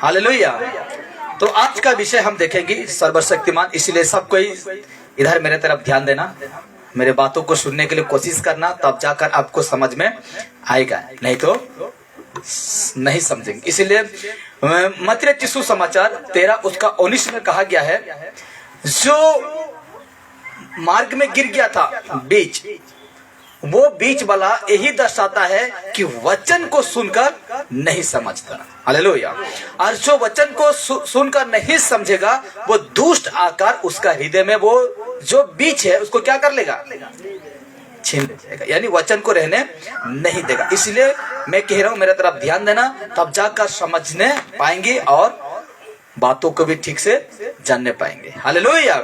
Hallelujah. तो आज का विषय हम देखेंगे सर्वशक्तिमान, इसीलिए सब कोई इधर मेरे तरफ ध्यान देना, मेरे बातों को सुनने के लिए कोशिश करना, तब जाकर आपको समझ में आएगा, नहीं तो नहीं समझेंगे। इसीलिए मत्ती रचित सुसमाचार 13 उसका 19 में कहा गया है, जो मार्ग में गिर गया था बीज, वो बीज वाला यही दर्शाता है कि वचन को सुनकर नहीं समझता। हालेलुया। और जो वचन को सुनकर नहीं समझेगा, वो दुष्ट आकर उसका हृदय में वो जो बीज है उसको क्या कर लेगा, छीन लेगा, यानी वचन को रहने नहीं देगा। इसलिए मैं कह रहा हूं मेरे तरफ ध्यान देना, तब जाकर समझने पाएंगे और बातों को भी ठीक से जानने पाएंगे। हालेलुया।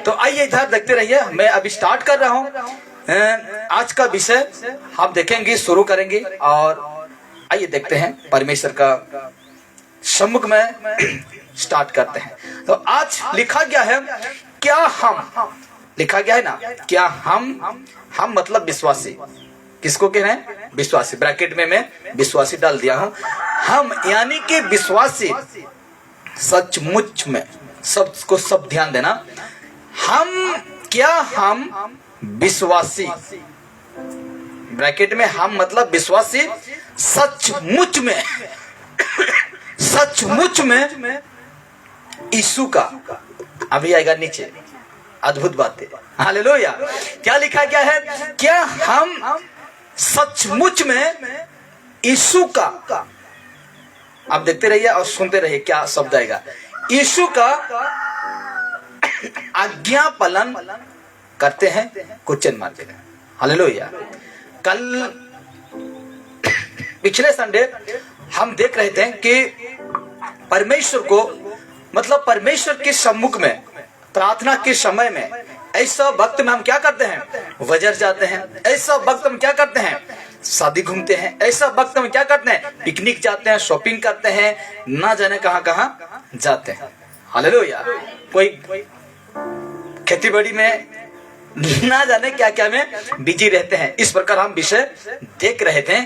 तो आइए इधर देखते रहिए, मैं अभी स्टार्ट कर रहा हूं। आज का विषय हम देखेंगे, शुरू करेंगे, और आइए देखते हैं परमेश्वर का सम्मुख में स्टार्ट करते हैं। तो आज लिखा गया है, क्या हम, लिखा गया है ना, क्या हम मतलब विश्वासी, किसको कह रहे हैं, विश्वासी। ब्रैकेट में मैं विश्वासी डाल दिया हूं। हम यानी कि विश्वासी, सचमुच में सबको सब ध्यान देना, हम विश्वासी, ब्रैकेट में हम मतलब विश्वासी, सचमुच में यीशु का, अभी आएगा नीचे, अद्भुत बात है। हालेलुया। क्या लिखा गया है, क्या हम सचमुच में यीशु का, आप देखते रहिए और सुनते रहिए क्या शब्द आएगा, यीशु का आज्ञा पालन करते हैं, क्वेश्चन मार्क है। हालेलुया। कल पिछले संडे हम देख रहे थे कि परमेश्वर को, मतलब परमेश्वर के सम्मुख में प्रार्थना के समय में, ऐसा वक्त में हम क्या करते हैं, वजर जाते हैं। ऐसा वक्त हम क्या करते हैं, शादी घूमते हैं। ऐसा वक्त हम क्या करते हैं, पिकनिक जाते हैं, शॉपिंग करते हैं, ना जाने कहां कहां जाते हैं। हालेलुया। कोई खेती बाड़ी में, ना जाने क्या क्या में बिजी रहते हैं। इस प्रकार हम विषय देख रहे थे।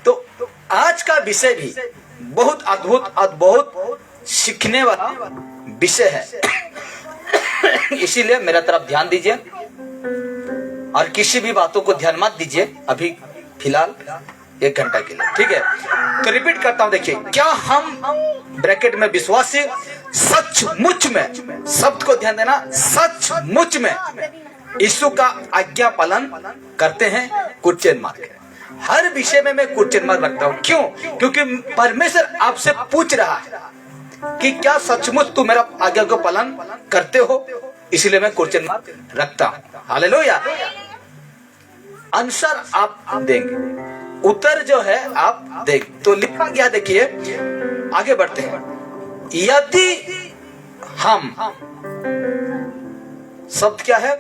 तो आज का विषय भी बहुत अद्भुत और बहुत सीखने वाला विषय है। इसीलिए मेरा तरफ ध्यान दीजिए और किसी भी बातों को ध्यान मत दीजिए अभी फिलहाल 1 घंटा के लिए, ठीक है। तो रिपीट करता हूं, देखिए, क्या हम, ब्रैकेट में विश्वासी, सचमुच में, शब्द को ध्यान देना, सचमुच में यीशु का आज्ञा पालन करते हैं, क्वेश्चन मार्क। हर विषय में मैं क्वेश्चन मार्क रखता हूं। क्यों? क्योंकि परमेश्वर आपसे पूछ रहा है कि क्या सचमुच तू मेरा आज्ञा को पालन करते हो, इसलिए मैं क्वेश्चन मार्क रखता हूं। हालेलुया। आंसर आप देंगे, उत्तर जो है आप देंगे। तो लिखा गया, देखिए आगे बढ़ते हैं, यदि हम, शब्द क्या है,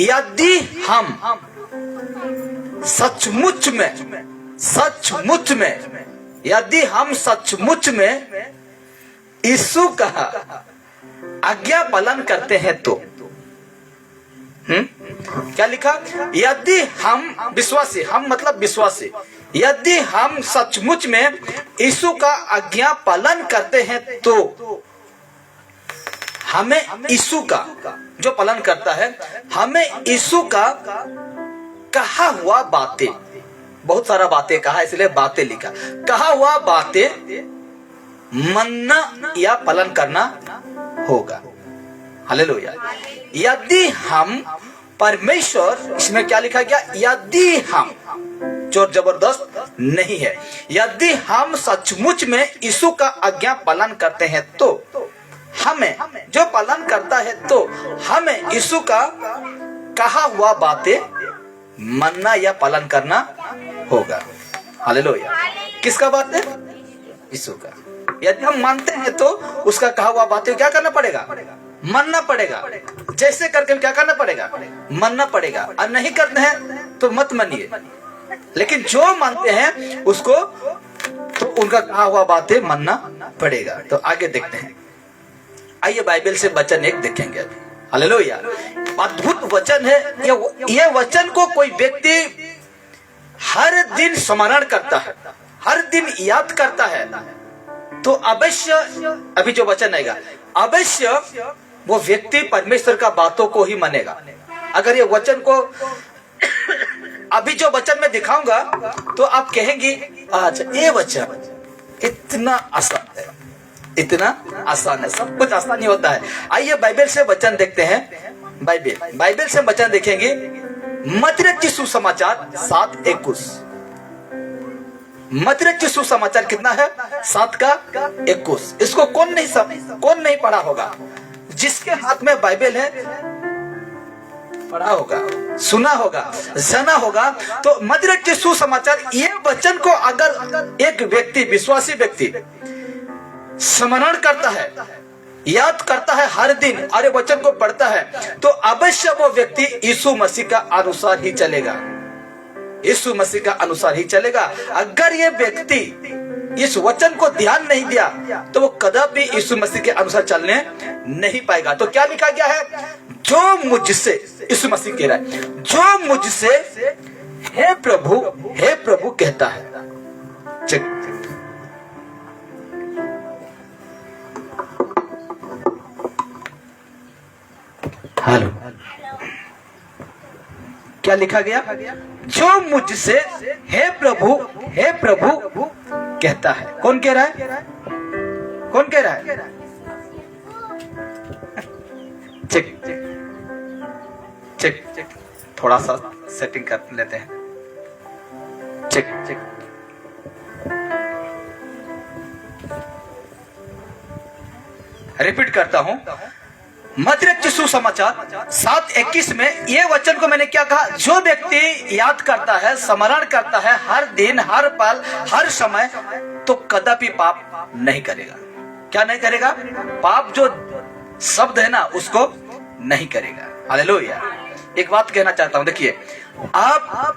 यदि हम सचमुच में, यदि हम सचमुच में यीशु का आज्ञा पालन करते हैं तो, क्या लिखा, यदि हम विश्वासी, हम मतलब विश्वासी, यदि हम सचमुच में यीशु का आज्ञा पालन करते हैं तो हमें यीशु का, जो पालन करता है, हमें यीशु का कहा हुआ बातें, बहुत सारा बातें कहा, इसलिए बातें लिखा, कहा हुआ बातें मानना या पालन करना होगा। हालेलुया। यदि हम परमेश्वर, इसमें क्या लिखा गया, यदि हम, जोर जबरदस्त नहीं है, यदि हम सचमुच में यीशु का आज्ञा पालन करते हैं तो हमें, जो पालन करता है तो हमें यीशु का कहा हुआ बातें मानना या पालन करना होगा। हालेलुया। किसका बात है, यीशु का। यदि हम मानते हैं तो उसका कहा हुआ बातें क्या करना पड़ेगा, मानना पड़ेगा। जैसे करके क्या करना पड़ेगा, मानना पड़ेगा। और नहीं करते हैं तो मत मानिए, लेकिन जो मानते हैं उसको तो उनका कहा हुआ बातें मानना पड़ेगा। तो आगे देखते हैं, आइए बाइबल से वचन एक देखेंगे अभी। हालेलुया। अद्भुत वचन है ये वचन को कोई व्यक्ति हर दिन स्मरण करता है, हर दिन याद करता है, तो अवश्य अभी जो वचन आएगा, अवश्य वो व्यक्ति परमेश्वर का बातों को ही मानेगा। अगर ये वचन को अभी जो वचन मैं दिखाऊंगा तो आप कहेंगे अच्छा ये वचन इतना आसान है, इतना आसान है, सब कुछ आसान ही होता है। आइए बाइबल से वचन देखते हैं। बाइबल से वचन देखेंगे। मत्ती सुसमाचार 7:21। मत्ती सुसमाचार कितना है? 7:21। इसको कौन नहीं पढ़ा होगा? जिसके हाथ में बाइबल है पढ़ा होगा, सुना होगा, जाना होगा। तो मत्ती सुसमाचार ये वचन को अगर एक व्यक्ति, विश्वासी व्यक्ति स्मरण करता है, याद करता है हर दिन, अरे वचन को पढ़ता है, तो अवश्य वो व्यक्ति यीशु मसीह का अनुसार ही चलेगा, यीशु मसीह का अनुसार ही चलेगा। अगर ये व्यक्ति इस वचन को ध्यान नहीं दिया तो वो कदापि यीशु मसीह के अनुसार चलने नहीं पाएगा। तो क्या लिखा गया है? जो मुझसे, यीशु मसीह कह रहा है, जो मुझसे हे प्रभु कहता है। चेक। हेलो, क्या लिखा गया? जो मुझसे हे प्रभु कहता है। कौन कह रहा है? कौन कह रहा है? चेक चेक चेक, थोड़ा सा सेटिंग कर लेते हैं। Check check. रिपीट करता हूं। मत्ती सुसमाचार 7:21 में ये वचन को मैंने क्या कहा? जो व्यक्ति याद करता है, स्मरण करता है हर दिन, हर पल, हर समय, तो कदापि पाप नहीं करेगा। क्या नहीं करेगा? पाप जो शब्द है ना उसको नहीं करेगा। हालेलुया। एक बात कहना चाहता हूं, देखिए, आप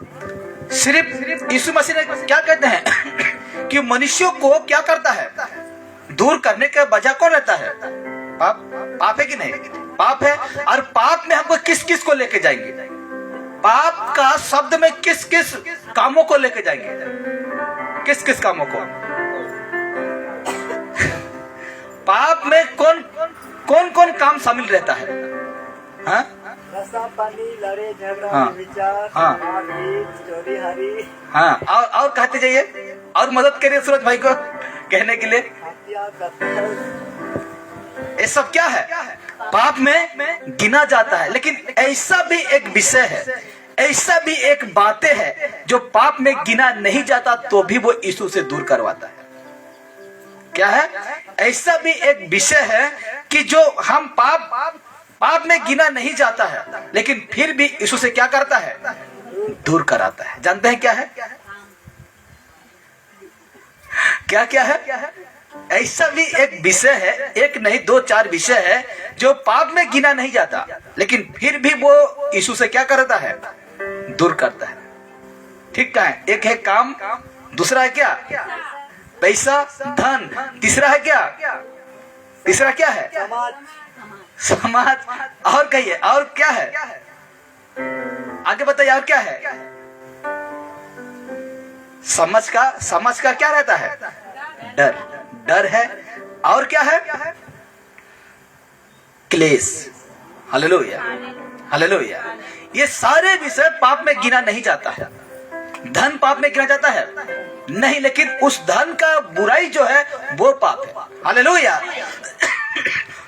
सिर्फ यीशु मसीह ने क्या कहते हैं कि मनुष्यों को क्या करता है? दूर करने के वजह कौन रहता है? पाप है कि नहीं? पाप है। और पाप में हमको किस किस को लेके जाएंगे? पाप का शब्द में किस किस कामों को लेके जाएंगे? किस किस कामों को? पाप में कौन कौन कौन काम शामिल रहता है? हाँ? नशा पानी, लड़े झगड़ा, हाँ, विचार, हाँ, चोरी हरी, हाँ, और कहते जाइए, और मदद करिए सूरज भाई को कहने के लिए। ये सब क्या है? पाप में गिना जाता है। लेकिन ऐसा भी एक विषय है, ऐसा भी एक बातें है जो पाप में गिना नहीं जाता तो भी वो यीशु से दूर करवाता है। क्या है? ऐसा भी एक विषय है कि जो हम पाप में गिना नहीं जाता है, लेकिन फिर भी यीशु से क्या करता है? दूर कराता है। जानते हैं क्या है? क्या क्या है? ऐसा भी एक विषय है, एक नहीं 2-4 विषय है जो पाप में गिना नहीं जाता, लेकिन फिर भी वो यीशु से क्या करता है? दूर करता है। ठीक क्या है? एक है काम, दूसरा है क्या? पैसा, धन। तीसरा है क्या? तीसरा क्या है? समाज। और कहिए, और क्या है? आगे बताइए, और क्या है? समझ का क्या रहता है? डर है। और क्या है? क्लेश। Hallelujah, hallelujah. ये सारे विषय पाप में गिना नहीं जाता है। धन पाप में गिना जाता है नहीं, लेकिन उस धन का बुराई जो है वो पाप है। हालेलुया।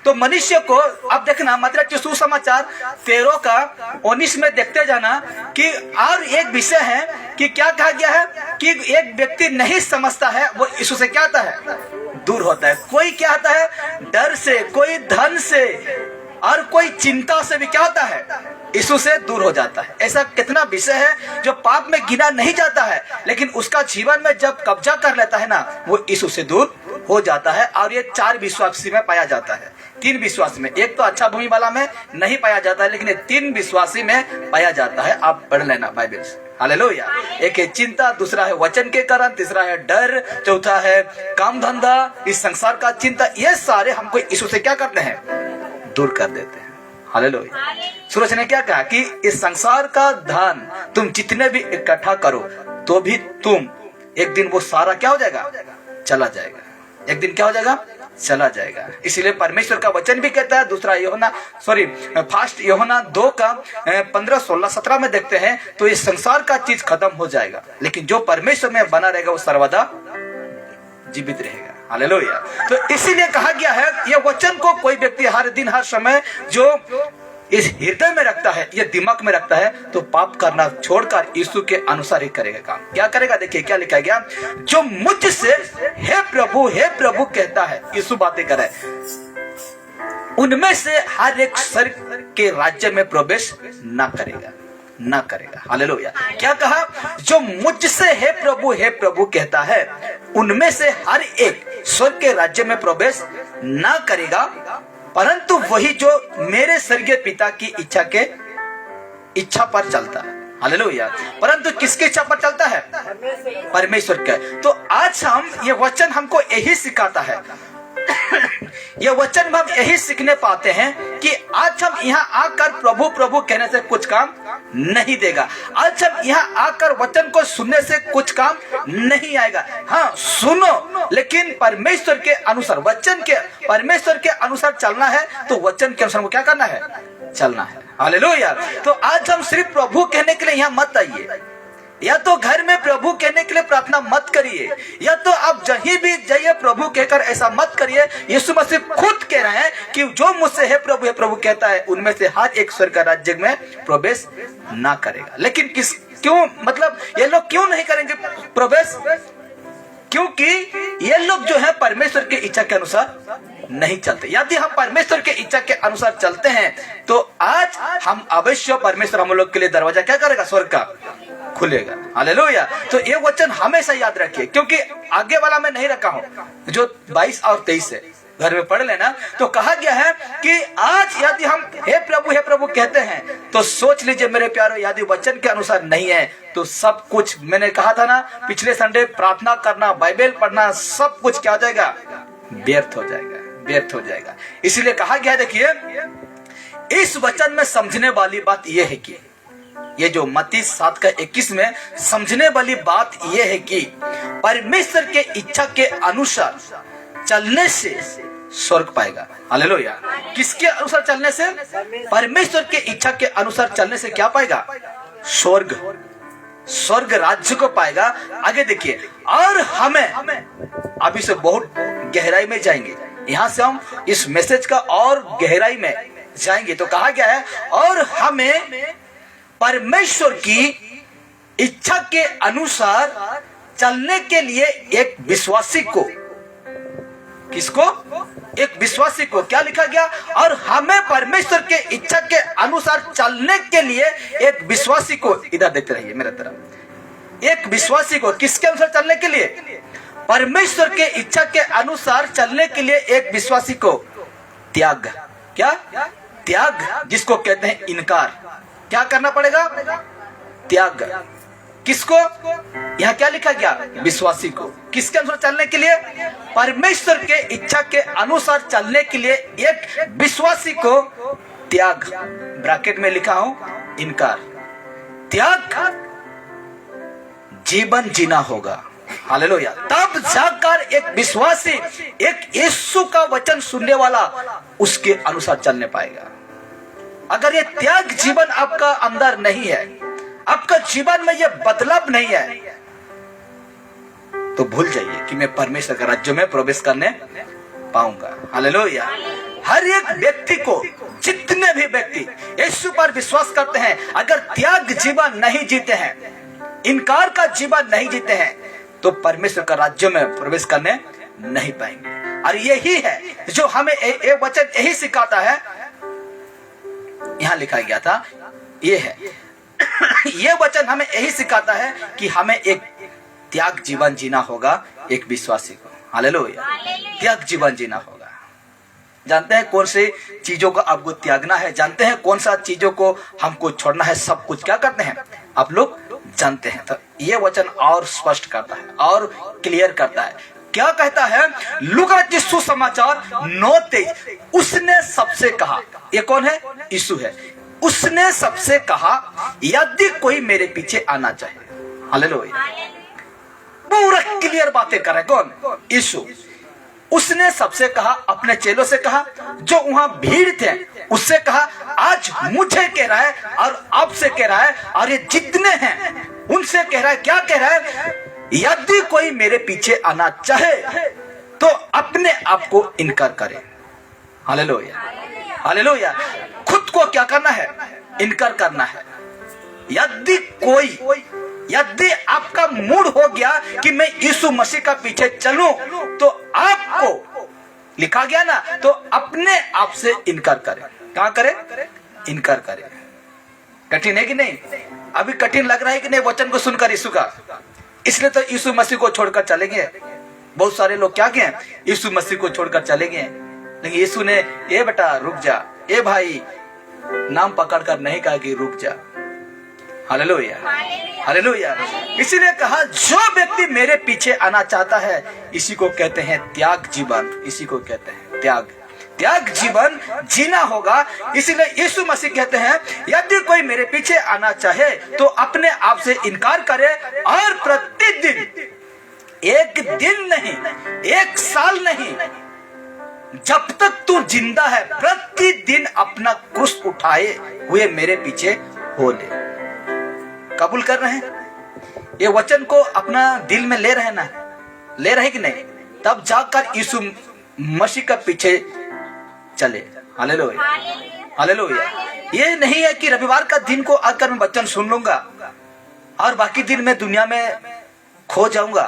तो मनुष्य को अब देखना, मत्ती सुसमाचार 13:19 में देखते जाना कि और एक विषय है कि क्या कहा गया है कि एक व्यक्ति नहीं समझता है, वो यीशु से क्या आता है? दूर होता है। कोई क्या आता है? डर से, कोई धन से, और कोई चिंता से भी क्या होता है? यीशु से दूर हो जाता है। ऐसा कितना विषय है जो पाप में गिना नहीं जाता है, लेकिन उसका जीवन में जब कब्जा कर लेता है ना, वो यीशु से दूर हो जाता है। और ये 4 विश्वासी में पाया जाता है, 3 विश्वासी में। एक तो अच्छा भूमि वाला में नहीं पाया जाता है, लेकिन ये 3 विश्वासी में पाया जाता है। आप पढ़ लेना बाइबल से। हालेलुया। एक है चिंता, दूसरा है वचन के कारण, तीसरा है डर, चौथा है काम धंधा, इस संसार का चिंता। ये सारे हमको यीशु से क्या करते हैं? दूर कर देते हैं। हालेलुया। सूरज ने क्या कहा कि इस संसार का धन तुम जितने भी इकट्ठा करो तो भी तुम एक दिन वो सारा क्या हो जाएगा? चला जाएगा। एक दिन क्या हो जाएगा, चला जाएगा। इसीलिए परमेश्वर का वचन भी कहता है, दूसरा फर्स्ट यूहन्ना 2 का 15, 16, 17 में देखते हैं तो ये संसार का चीज खत्म हो जाएगा, लेकिन जो परमेश्वर में बना रहेगा वो सर्वदा जीवित रहेगा। हालेलुया। तो इसीलिए कहा गया है, ये वचन को कोई व्यक्ति हर दिन हर समय जो इस हृदय में रखता है, ये दिमाग में रखता है, तो पाप करना छोड़कर यीशु के अनुसार ही करेगा काम। क्या करेगा, देखिए क्या लिखा गया, जो मुझसे हे प्रभु कहता है, यीशु बातें कर रहा है, उनमें से हर एक स्वर्ग के राज्य में प्रवेश ना करेगा। हालेलुया। क्या कहा, जो मुझसे हे प्रभु कहता है, उनमें से हर एक स्वर्ग के राज्य में प्रवेश ना करेगा, परंतु वही जो मेरे स्वर्गीय पिता की इच्छा पर चलता है। हालेलुया। परंतु किसकी इच्छा पर चलता है, परमेश्वर का। तो आज ये वचन हमको यही सिखाता है, ये वचन हम यही सीखने पाते हैं कि आज हम यहाँ आकर प्रभु कहने से कुछ काम नहीं देगा। आज हम यहाँ आकर वचन को सुनने से कुछ काम नहीं आएगा। हाँ सुनो, लेकिन परमेश्वर के अनुसार, परमेश्वर के अनुसार चलना है, तो वचन के अनुसार क्या करना है, चलना है। हालेलुया। तो आज हम सिर्फ प्रभु कहने के लिए यहाँ मत आइए, या तो घर में प्रभु कहने के लिए प्रार्थना मत करिए, या तो आप जहीं भी जाइए प्रभु कहकर ऐसा मत करिए। यीशु मसीह खुद कह रहे हैं कि जो मुझसे है प्रभु कहता है, उनमें से हर एक स्वर्ग का राज्य में प्रवेश ना करेगा। लेकिन क्यों, मतलब ये लोग क्यों नहीं करेंगे प्रवेश, क्योंकि ये लोग जो है परमेश्वर की इच्छा के अनुसार नहीं चलते। यदि हम परमेश्वर के इच्छा के अनुसार चलते हैं तो आज हम अवश्य, परमेश्वर हम लोग के लिए दरवाजा क्या करेगा, स्वर्ग का खुलेगा। हालेलुया। तो ये वचन हमेशा याद रखिए, क्योंकि आगे वाला मैं नहीं रखा हूं, जो 22 और 23 है, घर में पढ़ लेना। तो कहा गया है कि आज यदि हम हे प्रभु कहते हैं, तो सोच लीजिए मेरे प्यारो, यदि वचन के अनुसार नहीं है तो सब कुछ, मैंने कहा था ना पिछले संडे, प्रार्थना करना, बाइबल पढ़ना, सब कुछ क्या हो जाएगा, व्यर्थ हो जाएगा। इसीलिए कहा गया, देखिए इस वचन में समझने वाली बात यह है कि ये जो मत्ती 7 का 21 में समझने वाली बात यह है कि परमेश्वर के इच्छा के अनुसार चलने से स्वर्ग पाएगा। हालेलुया। किसके अनुसार चलने से, परमेश्वर के इच्छा के अनुसार चलने से क्या पाएगा, स्वर्ग राज्य को पाएगा। आगे देखिए, और हमें अभी से बहुत गहराई में जाएंगे, यहाँ से हम इस मैसेज का और गहराई में जाएंगे। तो कहा गया है, और हमें परमेश्वर की इच्छा के अनुसार चलने के लिए एक विश्वासी को, किसको, एक विश्वासी को, क्या लिखा गया, और हमें परमेश्वर के इच्छा के अनुसार चलने के लिए एक विश्वासी को, इधर देखते रहिए मेरे तरफ, एक विश्वासी को किसके अनुसार चलने के लिए, परमेश्वर के इच्छा के अनुसार चलने के लिए एक विश्वासी को त्याग, क्या त्याग, जिसको कहते हैं इनकार, क्या करना पड़ेगा, त्याग। किसको, यहाँ क्या लिखा गया, विश्वासी को। किसके अनुसार चलने के लिए, परमेश्वर के इच्छा के अनुसार चलने के लिए एक विश्वासी को त्याग, ब्रैकेट में लिखा हूं इनकार, त्याग जीवन जीना होगा। हालेलुया। तब जाकर एक विश्वासी, एक यीशु का वचन सुनने वाला उसके अनुसार चलने पाएगा। अगर ये त्याग जीवन आपका अंदर नहीं है, आपका जीवन में ये बदलाव नहीं है, तो भूल जाइए कि मैं परमेश्वर के राज्य में प्रवेश करने पाऊंगा। हालेलुया। हर एक व्यक्ति को, जितने भी व्यक्ति यीशु पर विश्वास करते हैं, अगर त्याग जीवन नहीं जीते हैं, इनकार का जीवन नहीं जीते हैं, तो परमेश्वर का राज्य में प्रवेश करने नहीं पाएंगे। और यही है जो हमें ये वचन यही सिखाता है। यहाँ लिखा गया था, ये है ये वचन हमें यही सिखाता है कि हमें एक त्याग जीवन जीना होगा, एक विश्वासी को। हालेलुया। त्याग जीवन जीना होगा। जानते हैं कौन सी चीजों को आपको त्यागना है, जानते हैं कौन सा चीजों को हमको छोड़ना है, सब कुछ क्या करते हैं आप लोग जानते हैं। तो ये वचन और स्पष्ट करता है और क्लियर करता है। क्या कहता है, लूका रचित सुसमाचार 9:23, उसने सबसे कहा, ये कौन है, यीशु है, उसने सबसे कहा यदि कोई मेरे पीछे आना चाहे। हालेलुया। पूरा क्लियर बातें कर रहे, कौन, यीशु। उसने सबसे कहा, अपने चेलों से कहा, जो वहां भीड़ थे उससे कहा, आज मुझे कह रहा है और आपसे कह रहा है और ये जितने हैं उनसे कह रहा है। क्या कह रहा है? यदि कोई मेरे पीछे आना चाहे तो अपने आप को इनकार करे। Hallelujah, hallelujah. खुद को क्या करना है? इनकार करना है। यदि आपका मूड हो गया कि मैं यीशु मसीह का पीछे चलूं, तो आपको लिखा गया ना, तो अपने आप से इनकार करें। कहां करें? इनकार करें। कठिन है कि नहीं? अभी कठिन लग रहा है कि नहीं वचन को सुनकर यीशु का? इसलिए तो यीशु मसीह को छोड़कर चले गए। बहुत सारे लोग क्या गए? यीशु मसीह को छोड़कर चले गए। लेकिन यीशु ने, ए बेटा रुक जा, ए भाई नाम पकड़कर नहीं कहा कि रुक जा। Hallelujah, hallelujah. इसीलिए कहा, जो व्यक्ति मेरे पीछे आना चाहता है, इसी को कहते हैं त्याग जीवन। इसी को कहते हैं त्याग जीवन जीना होगा। इसीलिए यीशु मसीह कहते हैं, यदि कोई मेरे पीछे आना चाहे तो अपने आप से इनकार करे और प्रतिदिन, एक दिन नहीं, एक साल नहीं, जब तक तू जिंदा है, प्रतिदिन अपना क्रूस उठाए हुए मेरे पीछे हो ले। कबूल कर रहे हैं? ये वचन को अपना दिल में ले रहे ना? ले रहे कि नहीं? तब जाकर यीशु मसीह का पीछे चले। Hallelujah, hallelujah. ये नहीं है कि रविवार का दिन को आकर मैं वचन सुन लूंगा और बाकी दिन मैं दुनिया में खो जाऊंगा,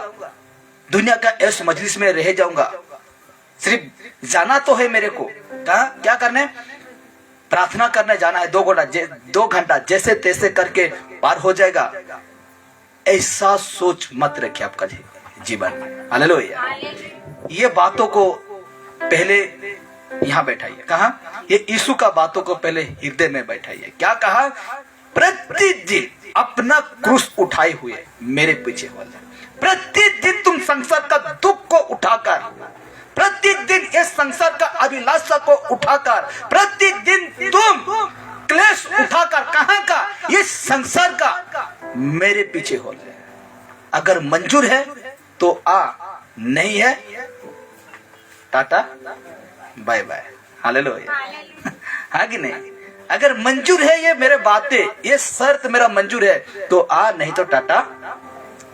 दुनिया का ऐश मजलिस में रह जाऊंगा। सिर्फ जाना तो है मेरे को, क्या करने? प्रार्थना करने जाना है। 2 घंटा जैसे तैसे करके पार हो जाएगा, ऐसा सोच मत रखिए आपका जीवन में। हालेलुया। ये बातों को पहले यहाँ बैठाइए। कहा? ये यीशु का बातों को पहले हृदय में बैठाइए। क्या कहा? प्रतिदिन अपना क्रूस उठाए हुए मेरे पीछे हो ले। प्रतिदिन तुम संसार का दुख को उठाकर, प्रतिदिन इस संसार का अभिलाषा को उठाकर, प्रतिदिन तुम क्लेश उठाकर, कहां का? इस संसार का मेरे पीछे हो ले। अगर मंजूर है तो आ, नहीं है टाटा बाय बाय। हालेलुया। हाँ कि नहीं? अगर मंजूर है ये मेरे बातें, ये शर्त मेरा मंजूर है तो आ, नहीं तो टाटा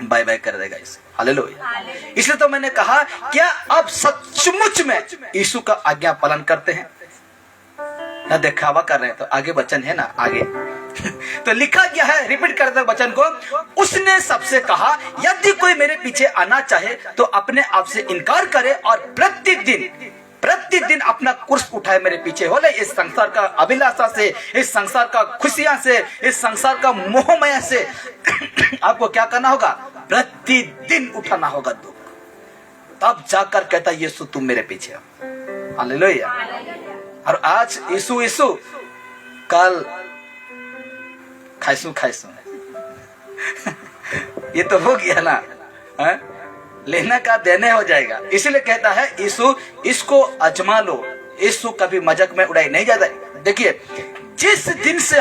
बाय बाय कर देगा इसे। हालेलुया। इसलिए तो मैंने कहा, क्या आप सचमुच में यीशु का आज्ञा पालन करते हैं ना दिखावा कर रहे हैं? तो आगे वचन है ना, आगे तो लिखा गया है, रिपीट करते वचन को। उसने सबसे कहा, यदि कोई मेरे पीछे आना चाहे तो अपने आप से इनकार करे और प्रतिदिन अपना क्रूस उठाए मेरे पीछे हो ले। इस संसार का अभिलाषा से, इस संसार का खुशियां से, इस संसार का मोहमाया से आपको क्या करना होगा? प्रतिदिन उठाना होगा दुख। तब जाकर कहता यीशु तुम मेरे पीछे हो। हालेलुया। और आज यीशु कल खाइसू ये तो हो गया ना, है? लेना का देने हो जाएगा। इसलिए कहता है यीशु, इसको आजमा लो। यीशु कभी मजाक में उड़ाई नहीं जाता। देखिए, जिस दिन से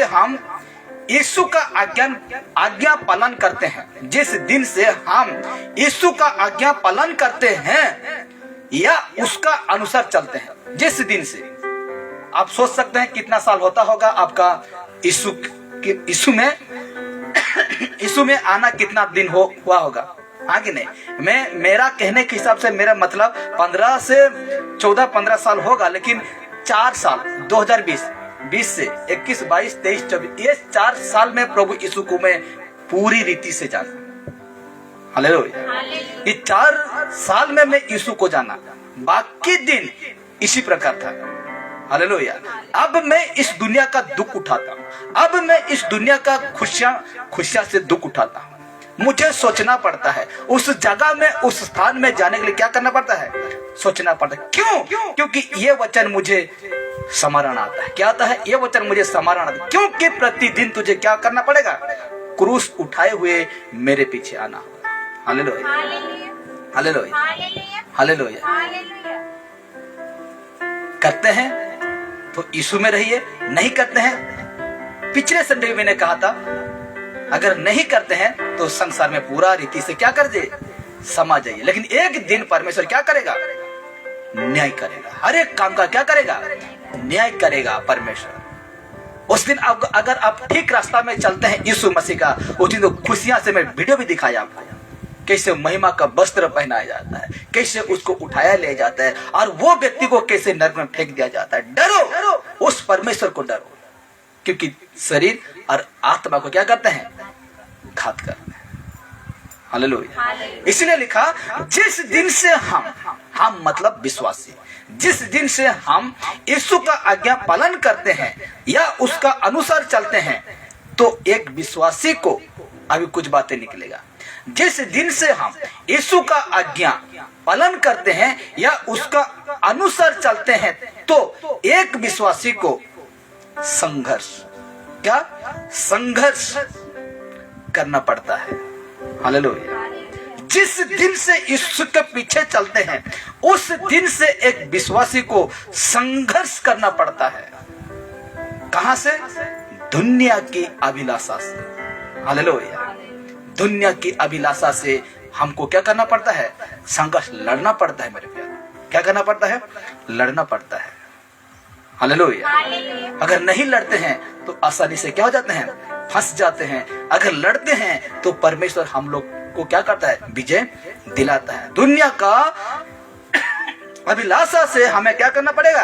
हम यीशु का आज्ञा पालन करते हैं, जिस दिन से हम यीशु का आज्ञा पालन करते हैं या उसका अनुसार चलते हैं, जिस दिन से, आप सोच सकते हैं कितना साल होता होगा आपका यीशु में आना कितना दिन हुआ होगा? हाँ कि नहीं? मेरा कहने के हिसाब से मेरा मतलब 15 से 14-15 साल होगा, लेकिन 4 साल 2020 से 21, 22, 23, 24, ये 4 साल में प्रभु यीशु को मैं पूरी रीति से जाना। हालेलुया। ये 4 साल में मैं यीशु को जाना, बाकी दिन इसी प्रकार था। हालेलुया। अब मैं इस दुनिया का दुख उठाता हूँ, अब मैं इस दुनिया का खुशियां से दुख उठाता हूँ। मुझे सोचना पड़ता है, उस जगह में, उस स्थान में जाने के लिए क्या करना पड़ता है? सोचना पड़ता है। क्यों? क्योंकि ये वचन मुझे स्मरण आता है। क्या आता है? ये वचन मुझे स्मरण आता है। क्योंकि प्रतिदिन तुझे क्या करना पड़ेगा? क्रूस उठाए हुए मेरे पीछे आना होगा। Hallelujah, hallelujah, hallelujah. करते हैं तो यीशु में रहिए, नहीं करते हैं, पिछले संडे में मैंने कहा था, अगर नहीं करते हैं तो संसार में पूरा रीति से क्या कर दे? समझ जाइए। लेकिन एक दिन परमेश्वर क्या करेगा? न्याय करेगा। हर एक काम का क्या करेगा? न्याय करेगा परमेश्वर। उस दिन अगर आप ठीक रास्ता में चलते हैं यीशु मसीह का, उस दिन तो खुशियां से मैं वीडियो भी दिखाया आपको, कैसे महिमा का वस्त्र पहनाया जाता है, कैसे उसको उठाया ले जाता है, और वो व्यक्ति को कैसे नरक में फेंक दिया जाता है। डरो, उस परमेश्वर को डरो, क्योंकि शरीर और आत्मा को क्या करते हैं? घात करते हैं। हालेलुया। इसलिए लिखा, जिस दिन से हम मतलब विश्वासी, जिस दिन से हम यीशु का आज्ञा पालन करते हैं या उसका अनुसार चलते हैं, तो एक विश्वासी को अभी कुछ बातें निकलेगा। जिस दिन से हम यीशु का आज्ञा पालन करते हैं या उसका अनुसार चलते हैं, तो एक विश्वासी को संघर्ष करना पड़ता है। हालेलुया। जिस दिन से यीशु के पीछे चलते हैं, उस दिन से एक विश्वासी को संघर्ष करना पड़ता है। कहां से? दुनिया की अभिलाषा से। हालेलुया। दुनिया की अभिलाषा से हमको क्या करना पड़ता है? संघर्ष लड़ना पड़ता है मेरे प्यारे। क्या करना पड़ता है? लड़ना पड़ता है। हालेलुया। अगर नहीं लड़ते हैं तो आसानी से क्या हो जाते हैं? फंस जाते हैं। अगर लड़ते हैं तो परमेश्वर हम लोग को क्या करता है? विजय दिलाता है। दुनिया का अभिलाषा से हमें क्या करना पड़ेगा?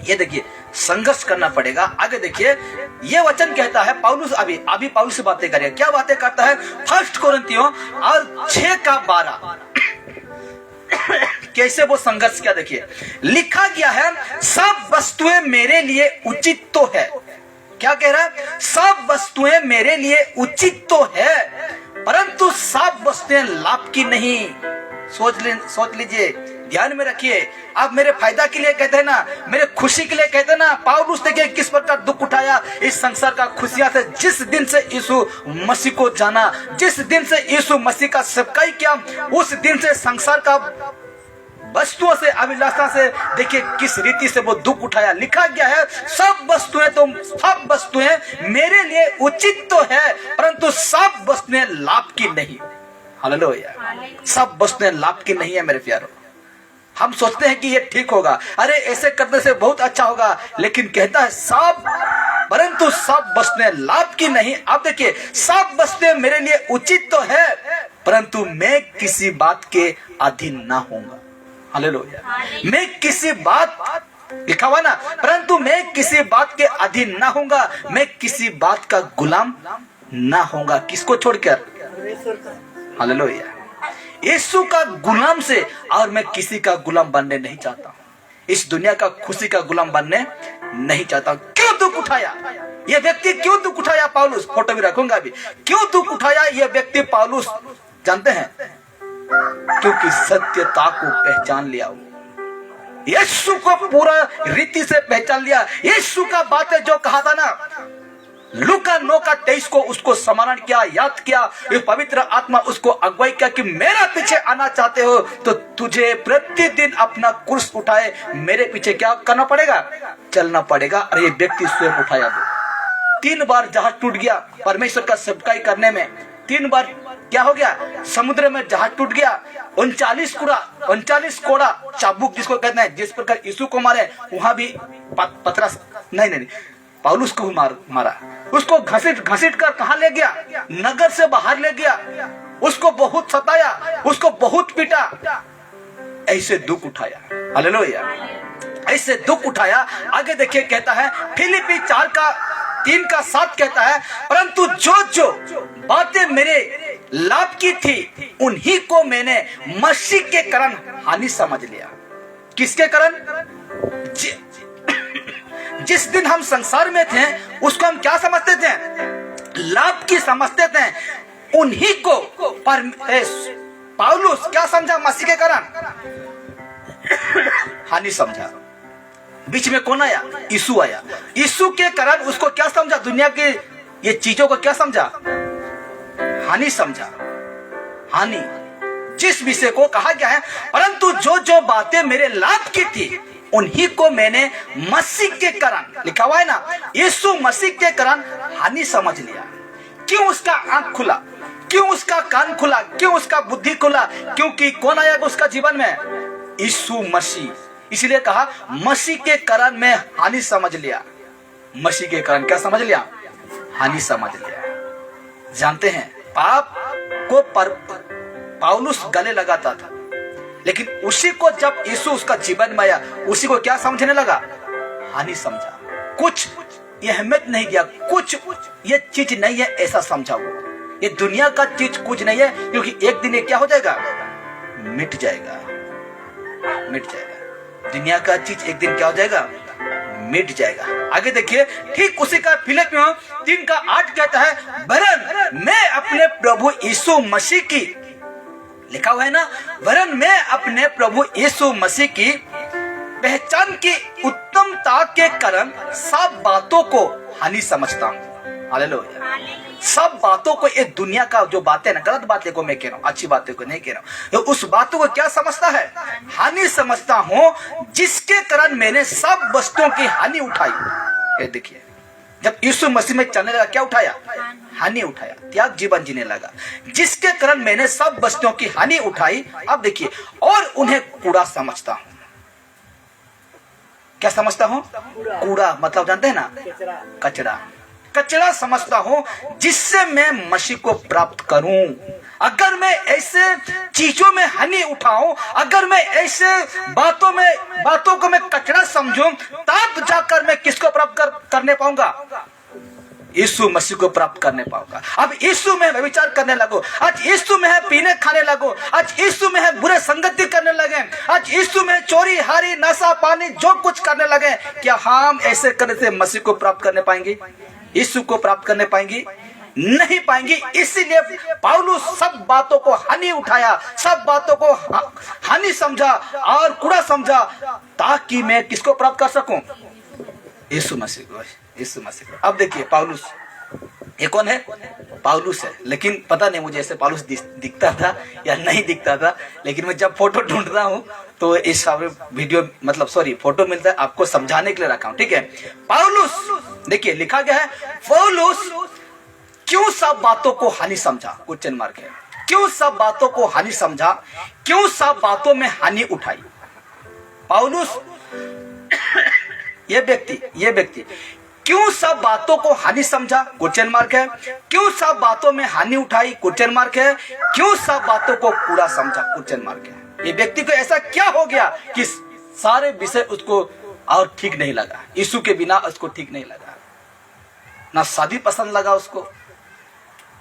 ये देखिए, संघर्ष करना पड़ेगा। आगे देखिए, ये वचन कहता है पौलुस, अभी पौलुस से बातें करें। क्या बातें करता है? 1 कोरिन्थियों और 6:12 कैसे वो संघर्ष किया देखिए। लिखा गया है, सब वस्तुएं मेरे लिए उचित तो है। क्या कह रहा है? सब वस्तुएं मेरे लिए उचित तो है, परंतु सब वस्तुएं लाभ की नहीं। सोच लीजिए, ध्यान में रखिए। आप मेरे फायदा के लिए कहते हैं ना, मेरे खुशी के लिए कहते हैं ना। पौलुस देखिए किस प्रकार दुख उठाया इस संसार का खुशियां से। जिस दिन से यीशु मसीह को जाना, जिस दिन से यीशु मसीह का सेवकाई किया, उस दिन से संसार का वस्तुओं से, अभिलाषा से देखिए किस रीति से वो दुख उठाया। लिखा गया है, सब वस्तुएं मेरे लिए उचित तो है, परंतु सब वस्तुएं लाभ की नहीं। हालेलुया। सब वस्तुएं लाभ की नहीं है मेरे प्यारों। हम सोचते हैं कि ये ठीक होगा, अरे ऐसे करने से बहुत अच्छा होगा, लेकिन कहता है सब, परंतु सब वस्तुएं लाभ की नहीं। आप देखिए, सब वस्तुएं मेरे लिए उचित तो है, परंतु मैं किसी बात के अधीन ना होऊंगा। हालेलुया। मैं किसी बात, लिखा हुआ ना, परंतु मैं किसी बात के अधीन ना होऊंगा, मैं किसी बात का गुलाम ना होऊंगा। किसको छोड़कर? हालेलुया। यीशु का गुलाम से, और मैं किसी का गुलाम बनने नहीं चाहता। इस दुनिया का खुशी का गुलाम बनने नहीं चाहता। क्यों दुख उठाया ये व्यक्ति? क्यों दुख उठाया पौलुस? फोटो भी रखूंगा अभी। क्यों दुख उठाया ये व्यक्ति पौलुस? जानते हैं? क्योंकि सत्यता को पहचान लिया। वो यीशु को पूरा रीति से पहचान लिया। यीशु का बातें जो कहा था ना, लूका 9:23 को उसको स्मरण किया, याद किया। ये पवित्र आत्मा उसको अगुवाई किया कि मेरा पीछे आना चाहते हो तो तुझे प्रतिदिन अपना क्रूस उठाए मेरे पीछे क्या करना पड़ेगा? चलना पड़ेगा। और ये व्यक्ति स्वयं उठाया। 3 बार जहाज टूट गया परमेश्वर का सेवकाई करने में। 3 बार क्या हो गया? समुद्र में जहाज टूट गया। 39 कोड़ा चाबुक जिसको कहते हैं, जिस प्रकार यीशु को मारे, वहां भी पतरस नहीं पौलुस को मारा। उसको घसीट कर कहां ले गया? नगर से बाहर ले गया। उसको बहुत सताया, उसको बहुत पीटा। ऐसे दुख उठाया। हालेलुया। ऐसे दुख उठाया। आगे देखिए, कहता है फिलिप्पी 4:3-7 कहता है, परंतु जो बातें मेरे लाभ की थी उन्हीं को मैंने मसीह के कारण हानि समझ लिया। किसके कारण? जिस दिन हम संसार में थे उसको हम क्या समझते थे? लाभ की समझते थे। उन्हीं को पौलुस क्या समझा? मसीह के कारण हानि समझा। बीच में कौन आया? यीशु आया। यीशु के कारण उसको क्या समझा? दुनिया के ये चीजों को क्या समझा? हानि समझा। हानि, जिस विषय को कहा गया है, परंतु जो बातें मेरे लाभ की थी उन्हीं को मैंने मसीह के कारण, लिखा हुआ है ना, यीशु मसीह के कारण हानि समझ लिया। क्यों उसका आंख खुला? क्यों उसका कान खुला, क्यों उसका बुद्धि खुला? क्योंकि कौन आया उसका जीवन में? यीशु मसीह। इसलिए कहा मसीह के कारण मैं हानि समझ लिया। मसीह के कारण क्या समझ लिया? हानि समझ लिया। जानते हैं पाप को पौलुस गले लगाता था, लेकिन उसी को जब यीशु उसका जीवन में आया, उसी को क्या समझने लगा? हानि समझा। कुछ ये अहमियत नहीं दिया, कुछ ये चीज नहीं है ऐसा समझा वो। ये दुनिया का चीज कुछ नहीं है, क्योंकि एक दिन ये क्या हो जाएगा? मिट जाएगा, मिट जाएगा। दुनिया का चीज एक दिन क्या हो जाएगा? मिट जाएगा। आगे देखिए, ठीक उसी का फिलिपियों 3:8 कहता है, वरन मैं अपने प्रभु यीशु मसीह की, लिखा हुआ है ना, वरन मैं अपने प्रभु यीशु मसीह की पहचान की उत्तमता के कारण सब बातों को हानि समझता हूँ। हालेलुया। सब बातों को, ये दुनिया का जो बातें ना, गलत बातें को मैं कह रहा हूँ, अच्छी बातें को नहीं कह रहा हूँ, तो उस बातों को क्या समझता है? हानि समझता हूँ, जिसके कारण मैंने सब वस्तुओं की हानि उठाई। ये देखिए, जब यीशु मसीह में चलने लगा, क्या उठाया? हानि उठाया, त्याग जीवन जीने लगा। जिसके कारण मैंने सब वस्तुओं की हानि उठाई। अब देखिए, और उन्हें कूड़ा समझता हूँ। क्या समझता हूँ? कूड़ा मतलब जानते हैं ना, कचरा। कचरा समझता हूँ, जिससे मैं मसीह को प्राप्त करूं। अगर मैं ऐसे चीजों में हानि उठाऊं, अगर मैं ऐसे बातों को मैं कचरा समझूं, तब जाकर मैं किसको प्राप्त करने पाऊंगा? यीशु मसीह को प्राप्त करने पाऊंगा। अब यीशु में व्यभिचार करने लगो, आज यीशु में है पीने खाने लगो, आज यीशु में है बुरे संगति करने लगे, आज यीशु में चोरी हारी नशा पानी जो कुछ करने लगे, क्या हम ऐसे करने से मसीह को प्राप्त करने पाएंगे? यीशु को प्राप्त करने पाएंगे? नहीं पाएंगे। इसीलिए पौलुस सब बातों को हानि उठाया, सब बातों को हानि समझा और कूड़ा समझा, ताकि मैं किसको प्राप्त कर सकूं? यीशु मसीह को, यीशु मसीह को। अब देखिए, पौलुस ये कौन है? पौलुस है। लेकिन पता नहीं मुझे ऐसे पौलुस दिखता था या नहीं दिखता था, लेकिन मैं जब फोटो ढूंढता हूँ तो इस वीडियो मतलब फोटो मिलता है, आपको समझाने के लिए रखा हूँ, ठीक है। पौलुस, देखिए लिखा गया है, पौलुस क्यों सब बातों को हानि समझा? क्वेश्चन मार्क है। क्यों सब बातों को हानि समझा? क्यों सब बातों में हानि उठाई? पौलुस ये व्यक्ति क्यों सब बातों को हानि समझा? क्वेश्चन मार्क है। क्यों सब बातों में हानि उठाई? क्वेश्चन मार्क है। क्यों सब बातों को कूड़ा समझा? क्वेश्चन मार्क है। ये व्यक्ति को ऐसा क्या हो गया कि सारे विषय उसको और ठीक नहीं लगा? यीशु के बिना उसको ठीक नहीं लगा। ना शादी पसंद लगा उसको,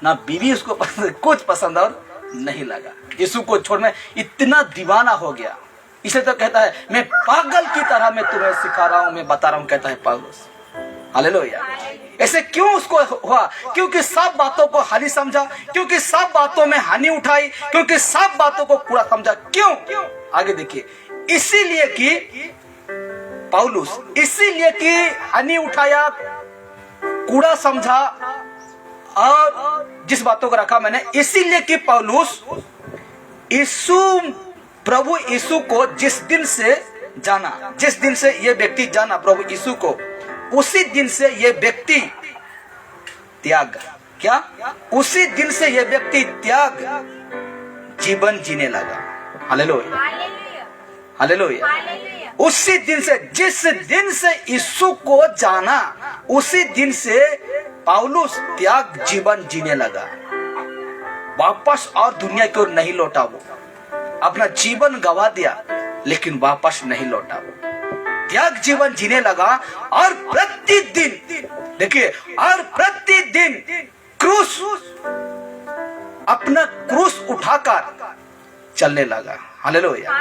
ना बीवी उसको पसंद, कुछ पसंद और नहीं लगा। यीशु को छोड़ने इतना दीवाना हो गया। इसे तो कहता है, मैं पागल की तरह मैं तुम्हें सिखा रहा हूं, मैं बता रहा हूं, कहता है पौलुस। हालेलुया। ऐसे क्यों उसको हुआ? क्योंकि सब बातों को हानि समझा, क्योंकि सब बातों में हानि उठाई, क्योंकि सब बातों को कूड़ा समझा। क्यों? आगे देखिए, इसीलिए कि पौलुस, इसीलिए कि हानि उठाया, कूड़ा समझा, और जिस बातों को रखा मैंने, इसीलिए कि पौलुस प्रभु यीशु को जिस दिन से जाना, जिस दिन से ये व्यक्ति जाना प्रभु यीशु को, उसी दिन से ये व्यक्ति त्याग, क्या? उसी दिन से ये व्यक्ति त्याग जीवन जीने लगा। Hallelujah, hallelujah. उसी दिन से, जिस दिन से यीशु को जाना, उसी दिन से पौलुस त्याग जीवन जीने लगा। वापस और दुनिया की ओर नहीं लौटा वो, अपना जीवन गवा दिया लेकिन वापस नहीं लौटा वो, त्याग जीवन जीने लगा। और प्रतिदिन देखिए, और प्रतिदिन क्रूस, अपना क्रूस उठाकर चलने लगा। हालेलुया।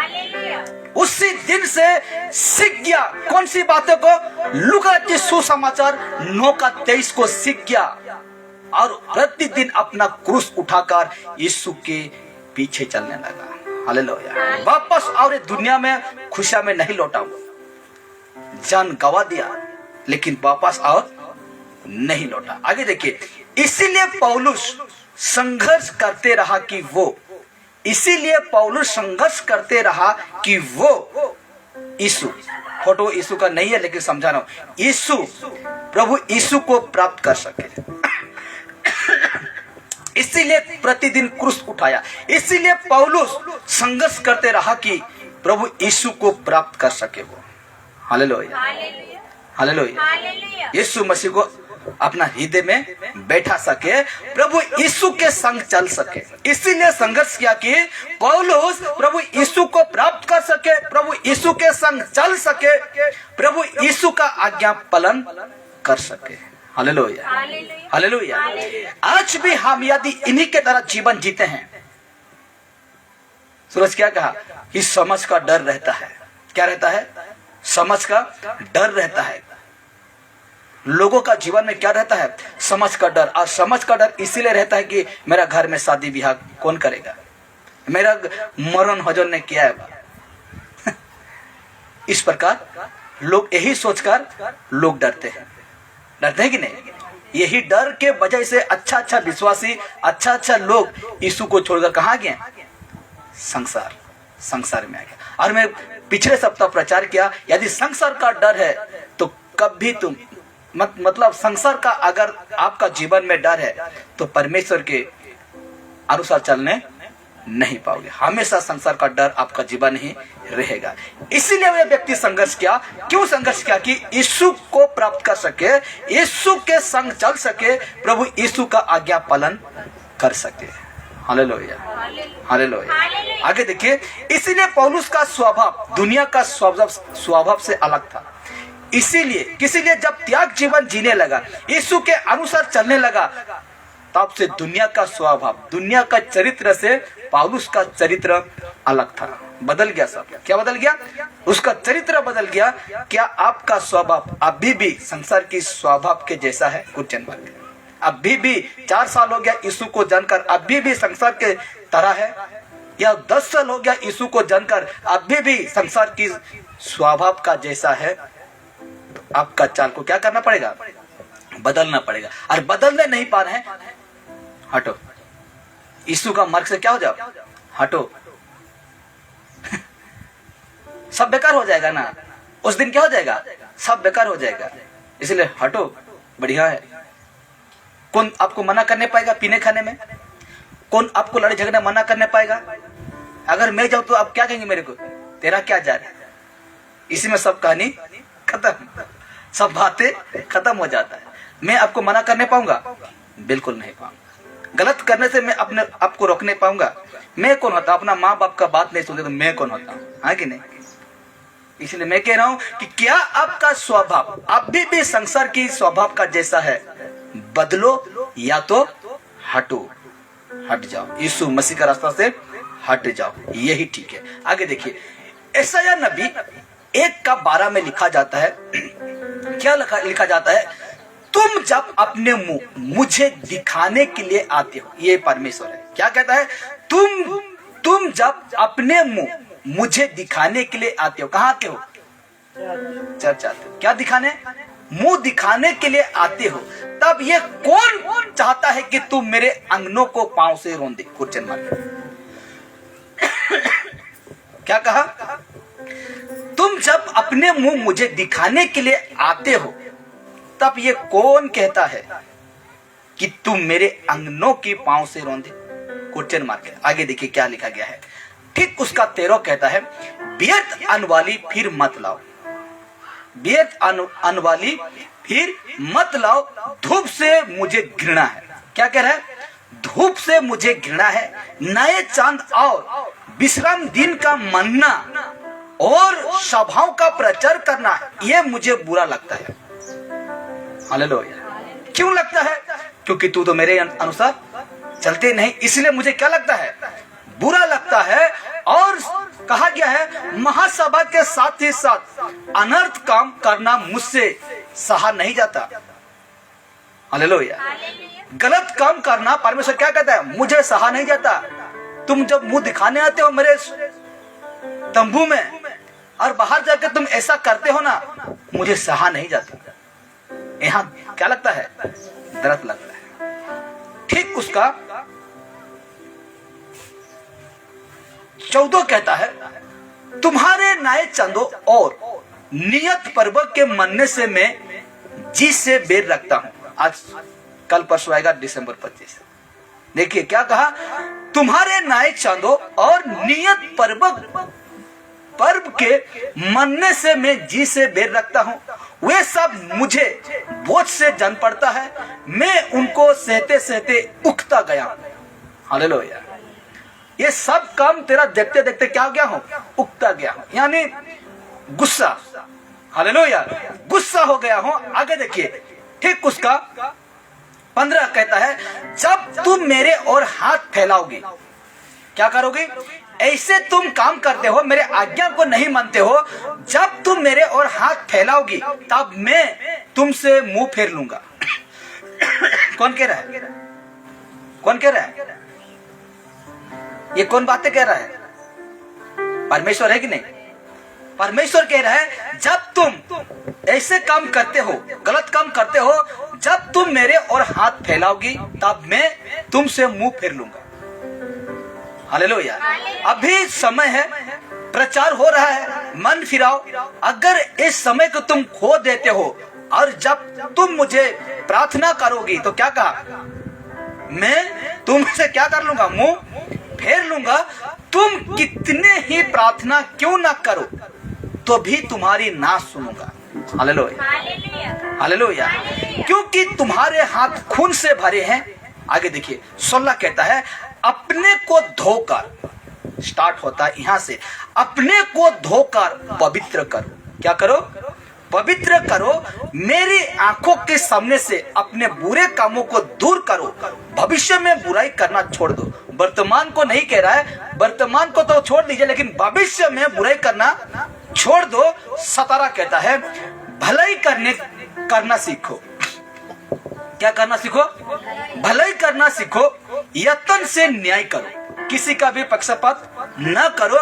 उसी दिन से सीख गया कौन सी बातों को? लूका के सुसमाचार 9:23 को सीख गया, और प्रतिदिन अपना क्रूस उठाकर यीशु के पीछे चलने लगा। हालेलुया। वापस और दुनिया में खुशियां में नहीं लौटा, जान गवा दिया लेकिन वापस और नहीं लौटा। आगे देखिए, इसीलिए पौलुस संघर्ष करते रहा कि वो, इसीलिए पौलुस संघर्ष करते रहा कि वो यीशु, फोटो यीशु का नहीं है लेकिन समझा रहा हूं, यीशु, प्रभु यीशु को प्राप्त कर सके। इसीलिए प्रतिदिन क्रूस उठाया, इसीलिए पौलुस संघर्ष करते रहा कि प्रभु यीशु को प्राप्त कर सके वो। Hallelujah, hallelujah. यीशु मसीह को अपना हृदय में बैठा सके, प्रभु यीशु के संग चल सके। इसीलिए संघर्ष किया कि पौलुस प्रभु यीशु को प्राप्त कर सके, प्रभु यीशु के संग चल सके, प्रभु यीशु का आज्ञा पालन कर सके। Hallelujah, hallelujah. आज भी हम यदि इन्हीं के तरह जीवन जीते हैं, सूरज क्या कहा कि समझ का डर रहता है। क्या रहता है? समझ का डर रहता है। लोगों का जीवन में क्या रहता है? समझ का डर। और समझ का डर इसीलिए रहता है कि मेरा घर में शादी ब्याह कौन करेगा, मेरा मरण हजन ने किया है। इस प्रकार लोग यही सोचकर लोग डरते हैं कि नहीं? यही डर के वजह से अच्छा अच्छा विश्वासी, अच्छा अच्छा लोग यीशु को छोड़कर कहाँ गए? संसार में आ गया। और मैं पिछले सप्ताह प्रचार किया, यदि संसार का डर है तो कभी तुम मतलब संसार का अगर आपका जीवन में डर है तो परमेश्वर के अनुसार चलने नहीं पाओगे। हमेशा संसार का डर आपका जीवन ही रहेगा। इसीलिए वह व्यक्ति संघर्ष किया। क्यों संघर्ष किया? कि यीशु को प्राप्त कर सके, यीशु के संग चल सके, प्रभु यीशु का आज्ञा पालन कर सके। Hallelujah, hallelujah. आगे देखिए, इसीलिए पौलुस का स्वभाव दुनिया का स्वभाव से अलग था। इसीलिए जब त्याग जीवन जीने लगा, यीशु के अनुसार चलने लगा, तब से दुनिया का स्वभाव, दुनिया का चरित्र से पौलुस का चरित्र अलग था, बदल गया। सब क्या बदल गया? उसका चरित्र बदल गया। क्या आपका स्वभाव अभी भी संसार की स्वभाव के जैसा है? कुछ मार्ग अभी भी 4 साल हो गया यीशु को जानकर अभी भी संसार के तरह है, या 10 साल हो गया यीशु को जानकर अभी भी संसार की स्वभाव का जैसा है? आपका चाल को क्या करना पड़ेगा? बदलना पड़ेगा। और बदलने नहीं पा रहे हैं, हटो, यीशु का मार्ग से क्या हो जाओ, हटो। सब बेकार हो जाएगा ना, उस दिन क्या हो जाएगा? सब बेकार हो जाएगा। इसलिए हटो, बढ़िया है। कौन आपको मना करने पाएगा पीने खाने में? कौन आपको लड़ाई झगड़ा मना करने पाएगा? अगर मैं जाऊं तो आप क्या कहेंगे मेरे को? तेरा क्या जा रहा है? इसी में सब कहानी खत्म, सब बातें खत्म हो जाता है। मैं आपको मना करने पाऊंगा? बिल्कुल नहीं पाऊंगा। गलत करने से मैं अपने आपको रोकने पाऊंगा? मैं कौन होता? अपना माँ बाप का बात नहीं सुनते तो मैं कौन होता हूँ? हाँ कि नहीं? इसलिए मैं कह रहा हूं कि क्या आपका स्वभाव अभी भी संसार की स्वभाव का जैसा है? बदलो या तो हट जाओ, यीशु मसीह का रास्ता से हट जाओ, यही ठीक है। आगे देखिए, यशायाह नबी 1:12 में लिखा जाता है, क्या लिखा जाता है? तुम जब अपने मुंह मुझे दिखाने के लिए आते हो, ये परमेश्वर है। क्या कहता है? तुम जब अपने मुंह मुझे दिखाने के लिए आते हो। कहाँ आते हो? चर्च आते हो। क्या दिखाने? मुंह दिखाने के लिए आते हो। तब ये कौन चाहता है कि तुम मेरे अंगनों को पांव से रौंदे? Question mark. क्या कहा? तुम जब अपने मुंह मुझे दिखाने के लिए आते हो, तब ये कौन कहता है कि तुम मेरे अंगनों की पांव से रौंदे? Question mark. आगे देखिए क्या लिखा गया है। ठीक उसका 13 कहता है, बेअर्थ अन्न वाली फिर मत लाओ, बेअर्थ अन्न वाली फिर मत लाओ, धूप से मुझे घृणा है। क्या कह रहा है? धूप से मुझे घृणा है। नए चांद और विश्राम दिन का मन्ना और सभाओं का प्रचार करना, यह मुझे बुरा लगता है। हालेलुया। क्यों लगता है? क्योंकि तू तो मेरे अनुसार चलते नहीं, इसलिए मुझे क्या लगता है? बुरा लगता है। और कहा गया है, महासभा के साथ ही साथ अनर्थ काम करना मुझसे सहा नहीं जाता। हालेलुया। गलत काम करना परमेश्वर क्या कहता है? मुझे सहा नहीं जाता। तुम जब मुंह दिखाने आते हो मेरे तंबू में और बाहर जाकर तुम ऐसा करते हो ना, मुझे सहा नहीं जाता। यहाँ क्या लगता है? दर्द लगता है। ठीक उसका 14 कहता है, तुम्हारे नए चंदों और नियत पर्व के मन्ने से मैं जी से बेर रखता हूं। आज कल परसों आएगा दिसंबर 25। देखिए क्या कहा, तुम्हारे नए चांदों और नियत पर्व के मनने से मैं जी से बेर रखता हूँ। वे सब मुझे बोझ से जन पड़ता है, मैं उनको सहते सहते उकता गया। हालेलुया। ये सब काम तेरा देखते देखते क्या हो गया हूँ, उकता गया हूँ, यानी गुस्सा। हालेलुया, गुस्सा हो गया हूँ। आगे देखिए, ठीक उसका 15 कहता है, जब तुम मेरे और हाथ फैलाओगी, क्या करोगी? ऐसे तुम काम करते हो, मेरे आज्ञा को नहीं मानते हो। जब तुम मेरे और हाथ फैलाओगी तब मैं तुमसे मुंह फेर लूंगा। कौन कह रहा है? कौन कह रहा है? ये कौन बातें कह रहा है? परमेश्वर है कि नहीं? परमेश्वर कह रहा है, जब तुम ऐसे काम करते हो, गलत काम करते हो, जब तुम मेरे और हाथ फैलाओगी तब मैं तुमसे मुंह फेर लूंगा। हालेलुया। अभी समय है, प्रचार हो रहा है, मन फिराओ। अगर इस समय को तुम खो देते हो और जब तुम मुझे प्रार्थना करोगी तो क्या कहा, मैं तुमसे क्या कर लूंगा, मुंह फेर लूंगा। तुम कितने ही प्रार्थना क्यों ना करो तो भी तुम्हारी ना सुनूंगा। Hallelujah, hallelujah. क्योंकि तुम्हारे हाथ खून से भरे हैं। आगे देखिए 16 कहता है, अपने को धोकर, स्टार्ट होता है यहां से, अपने को धोकर पवित्र करो। क्या करो? पवित्र करो। मेरी आंखों के सामने से अपने बुरे कामों को दूर करो। भविष्य में बुराई करना छोड़ दो। वर्तमान को नहीं कह रहा है, वर्तमान को तो छोड़ दीजिए, लेकिन भविष्य में बुराई करना छोड़ दो। 17 कहता है, भलाई करना सीखो। क्या करना सीखो? भलाई करना सीखो। यत्न से न्याय करो, किसी का भी पक्षपात न करो।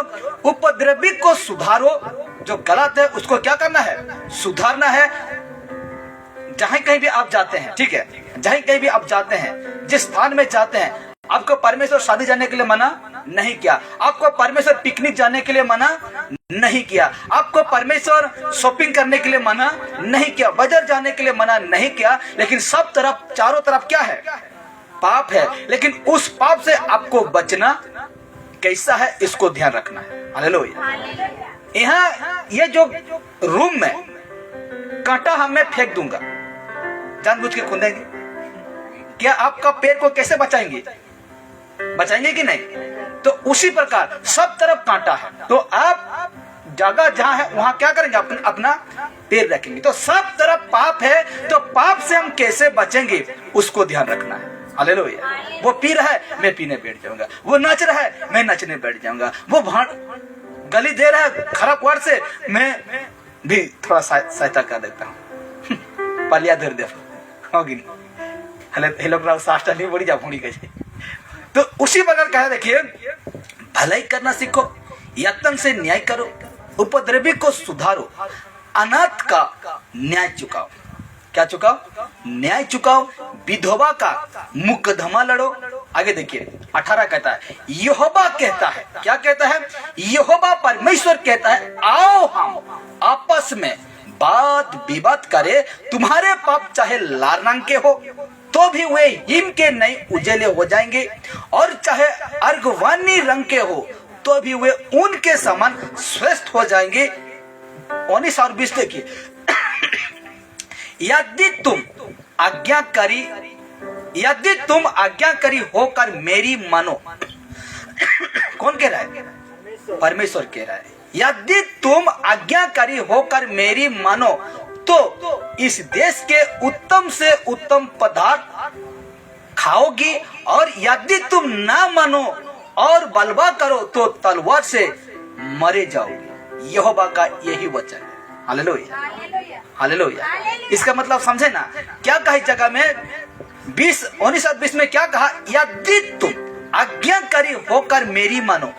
उपद्रवी को सुधारो, जो गलत है उसको क्या करना है, सुधारना है। जहां कहीं भी आप जाते हैं, ठीक है, जहां कहीं भी आप जाते हैं, जिस स्थान में जाते हैं, आपको परमेश्वर शादी जाने के लिए मना नहीं किया, आपको परमेश्वर पिकनिक जाने के लिए मना नहीं किया, आपको परमेश्वर शॉपिंग करने के लिए मना नहीं किया, बाजार जाने के लिए मना नहीं किया, लेकिन सब तरफ, चारों तरफ क्या है, पाप है। लेकिन उस पाप से आपको बचना कैसा है, इसको ध्यान रखना है। हालेलुया। यहाँ ये जो रूम में कांटा हमें फेंक दूंगा, जानबूझ के खोदेंगे, क्या आपका पैर को कैसे बचाएंगे? बचाएंगे कि नहीं? तो उसी प्रकार सब तरफ कांटा है, तो आप जगह जहां है वहां क्या करेंगे, अपना पैर रखेंगे। तो सब तरफ पाप है, तो पाप से हम कैसे बचेंगे उसको ध्यान रखना है। हालेलुया। वो पी रहा है, मैं पीने बैठ जाऊंगा, वो नाच रहा है, मैं नचने बैठ जाऊंगा, वो गली दे रहा है खराब वर्ड से, मैं भी थोड़ा सहायता कर देता हूँ। पलिया धर दे होगी नहीं, लोग साष्टा नहीं बढ़ी जा भूड़ी कैसे। तो उसी प्रकार कहा, देखिए, भलाई करना सीखो, यत्न से न्याय करो, उपद्रवी को सुधारो, अनाथ का न्याय चुकाओ। क्या चुकाओ? न्याय चुकाओ। विधवा का मुकदमा लड़ो। आगे देखिए 18 कहता है, यहोवा कहता है, क्या कहता है? यहोवा परमेश्वर कहता है, आओ हम आपस में वाद विवाद करे। तुम्हारे पाप चाहे लाल रंग के हो तो भी वे हिम के नए उजले हो जाएंगे, और चाहे अर्गवानी रंग के हो तो भी वे ऊन के समान श्रेष्ठ हो जाएंगे। 19 और 20 देखिए, यदि तुम आज्ञाकारी होकर मेरी मानो। कौन कह रहा है? परमेश्वर कह रहा है, यदि तुम आज्ञाकारी होकर मेरी मानो तो इस देश के उत्तम से उत्तम पदार्थ खाओगी, और यदि तुम ना मानो और बलवा करो तो तलवार से मरे जाओगे। यहोवा का यही वचन है। Hallelujah, hallelujah. इसका मतलब समझे ना, क्या कहा इस जगह में 19 और 20 में क्या कहा? यदि तुम आज्ञाकारी होकर मेरी मानो।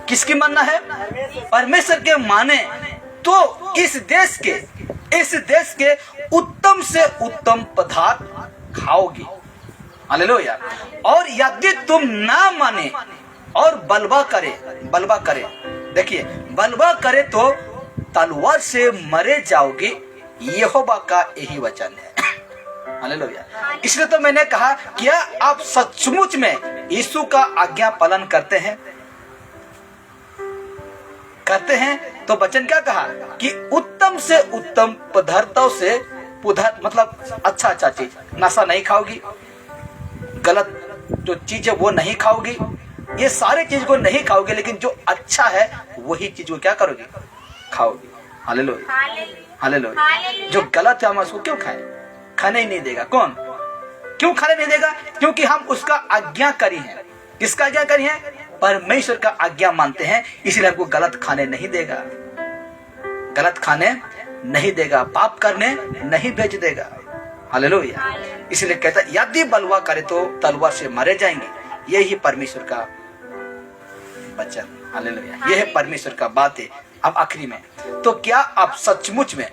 किसकी मानना है? परमेश्वर के माने तो इस देश के उत्तम से उत्तम पदार्थ खाओगी। हालेलुया। और यदि तुम ना माने और बलवा करे, देखिए, बलवा करे तो तलवार से मरे जाओगे। यहोवा का यही वचन है। हालेलुया। इसलिए तो मैंने कहा क्या आप सचमुच में यीशु का आज्ञा पालन करते हैं? करते हैं तो वचन क्या कहा कि उत्तम से उत्तम पदार्थों से मतलब अच्छा चीज, नशा नहीं खाओगी, गलत जो चीज है वो नहीं खाओगी, ये सारे चीज को नहीं खाओगे, लेकिन जो अच्छा है वही चीज को क्या करोगे? खाओगे। Hallelujah, hallelujah. जो गलत है हम उसको क्यों खाएं? खाने ही नहीं देगा। कौन? क्यों खाने नहीं देगा? क्योंकि हम उसका आज्ञाकारी हैं। किसका आज्ञाकारी है? परमेश्वर का आज्ञा मानते हैं, इसलिए हमको गलत खाने नहीं देगा, गलत खाने नहीं देगा, पाप करने नहीं भेज देगा। हालेलुया। इसलिए कहता है यदि बलवा करे तो तलवार से मारे जाएंगे। यही परमेश्वर का वचन। हालेलुया। यह है परमेश्वर का बात है। अब आखिरी में, तो क्या आप सचमुच में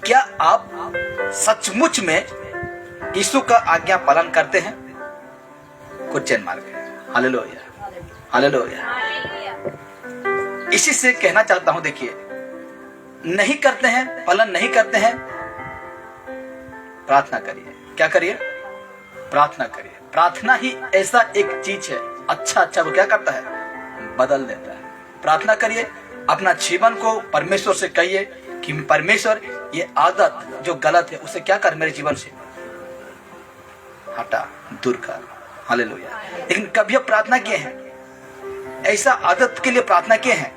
क्या आप सचमुच में यीशु का आज्ञा पालन करते हैं? क्वेश्चन मार्क है। Hallelujah, hallelujah. इसी से कहना चाहता हूं, देखिए नहीं करते हैं, पालन नहीं करते हैं, प्रार्थना करिए। क्या करिए? प्रार्थना करिए। प्रार्थना ही ऐसा एक चीज है, अच्छा वो क्या करता है? बदल देता है। प्रार्थना करिए, अपना जीवन को परमेश्वर से कहिए कि परमेश्वर ये आदत जो गलत है उसे क्या कर, मेरे जीवन से हटा, दूर कर। हालेलुया। लेकिन कभी अब प्रार्थना किए हैं? ऐसा आदत के लिए प्रार्थना किए हैं?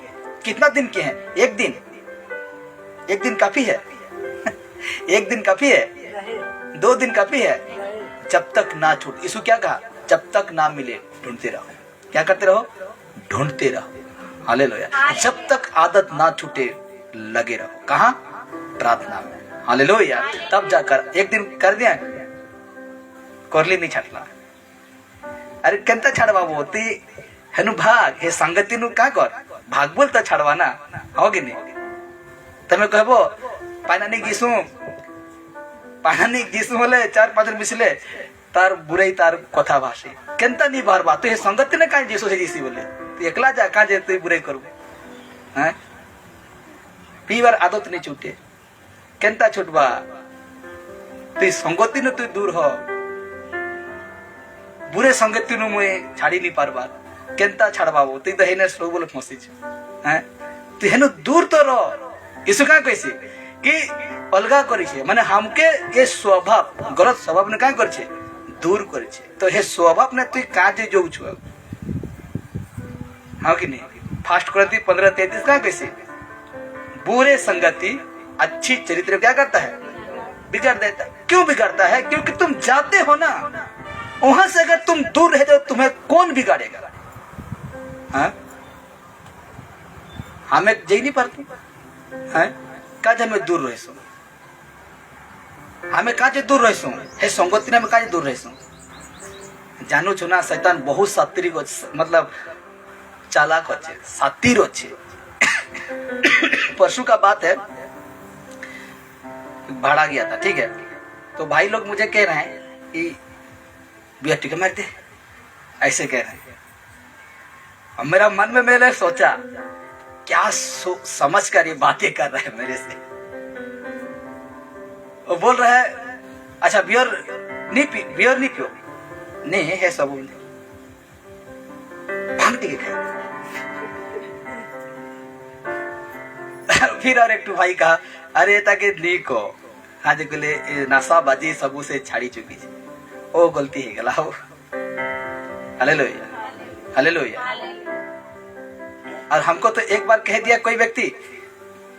कितना दिन किए हैं? एक दिन? एक दिन काफी है? एक दिन काफी है? 2 दिन काफी है? जब तक ना छूट, यीशु क्या कहा? जब तक ना मिले ढूंढते रहो। क्या करते रहो? ढूंढते रहो। हालेलुया। जब तक आदत ना छूटे लगे रहो। कहाँ? प्रार्थना में। हालेलुया। तब जाकर एक दिन कर दिया, कोरली नहीं छाटला। अरे केंता छाड़वा ती हेनु भाग हे संगति नु का कर भाग बोलता छाड़वाना होगी नहीं। तमें कहबो पानानी गीसु होले 4-5 दिन मिसले तार बुराई तार कथा भाषे केंता नहीं बार बात तो हे संगति ने काहे जीसु से जीसी बोले तो एकला जा का जे तू बुराई करू हैं? पीवर आदत नहीं छूटे केंता छुटबा तू संगति न तू दूर हो बुरे संगति नु मुए छाड़ी नहीं पारबार केंता छाड़बाबो तू तो हेने स्लो बोले फंसी हैं तू हेनु दूर तो रहो। यीशु का कैसे कि अलगा करी छे माने हमके ये स्वभाव गलत स्वभाव ने का कर छे दूर करे छे तो हे स्वभाव ने तू काजे जोग छु हां कि नहीं। फास्ट करती 15:33 का कैसे बुरे संगति अच्छी चरित्र क्या करता है बिगाड़ देता। क्यों बिगाड़ता है? क्योंकि तुम जाते हो ना वहां से, अगर तुम दूर रह जाओ तुम्हें कौन बिगाड़ेगा? हाँ हमें जई नहीं पाती हैं काज हमें दूर रहिसो हमें काजे दूर रहिसो हे संगति ने हमें काजे दूर रहिसो जानू छु ना शैतान बहुत सात्विक मतलब चालाक अच्छे सातिर अच्छे। परसों का बात है भाड़ा गया था ठीक है तो भाई लोग मुझे कह रहे हैं कि भैया टिकट मार दे ऐसे कह रहे हैं। और मेरा मन में मैंने सोचा क्या समझ कर ये बातें कर रहे हैं मेरे से। वो बोल रहा है अच्छा बियर नहीं पियो नहीं है सब भांग टिके फिर और एक भाई कहा अरे ताकि नहीं को आज बोले नाशाबाजी सबू से छाड़ी चुकी है ओ गलती है गला हो। Hallelujah hallelujah. और हमको तो एक बार कह दिया कोई व्यक्ति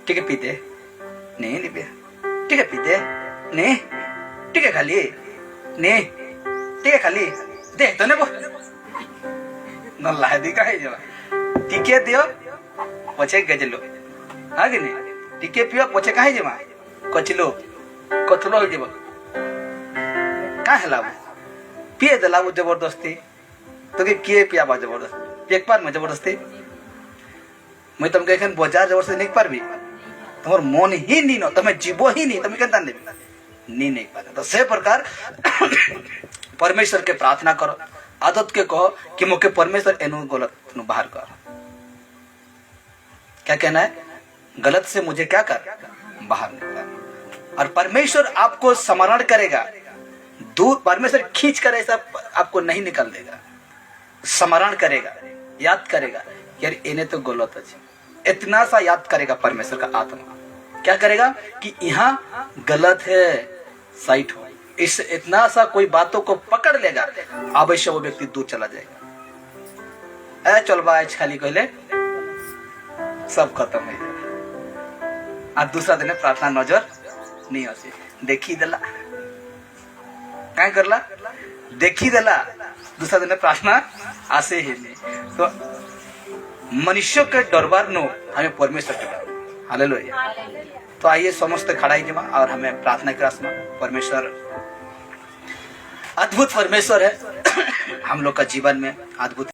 ठीक है पीते नहीं पिया ठीक है पीते नहीं ठीक है खाली नहीं ठीक है खाली दे तो ने न लादी का है जवा टीके दियो पछे गजलो हां कि नहीं टीके पियो पछे काहे जमा कचलो कथलो हो जवा का हला पिए दला वो जबरदस्ती तो के किए पिया बा जबरदस्ती एक बार में जबरदस्ती मैं तुमके एखन बाजार जबरदस्ती नहीं पारबी तुम्हार मन ही नहीं न तुम्हें जीवो ही नहीं तुम्हें केंता नहीं पारे। तो से प्रकार परमेश्वर के प्रार्थना करो आदत के कहो कि मोके परमेश्वर एनु गलत नु बाहर कर। क्या कहना है? गलत से मुझे क्या कर बाहर निकाल। और परमेश्वर आपको स्मरण करेगा। दूर परमेश्वर खींच कर ऐसा आपको नहीं निकल देगा, स्मरण करेगा, याद करेगा, यार इन्हें तो गलत है, इतना सा याद करेगा परमेश्वर का आत्मा। क्या करेगा कि यहाँ गलत है, साइट हो, इस इतना सा कोई बातों को पकड़ लेगा, अवश्य वो व्यक्ति दूर चला जाएगा। चल बा खाली कहले सब खत्म हो जाएगा। और दूसरा दिन प्रार्थना नजर नहीं आती, देखी देला क्या करला, देखी देला, दूसरा दिन प्रार्थना आसे ही नहीं। तो मनुष्य के दरबार नो हमें परमेश्वर के दरबार, हालेलुया। तो आइए समस्त खड़ा ही जमा और हमें प्रार्थना करा। परमेश्वर अद्भुत परमेश्वर है, हम लोग का जीवन में अद्भुत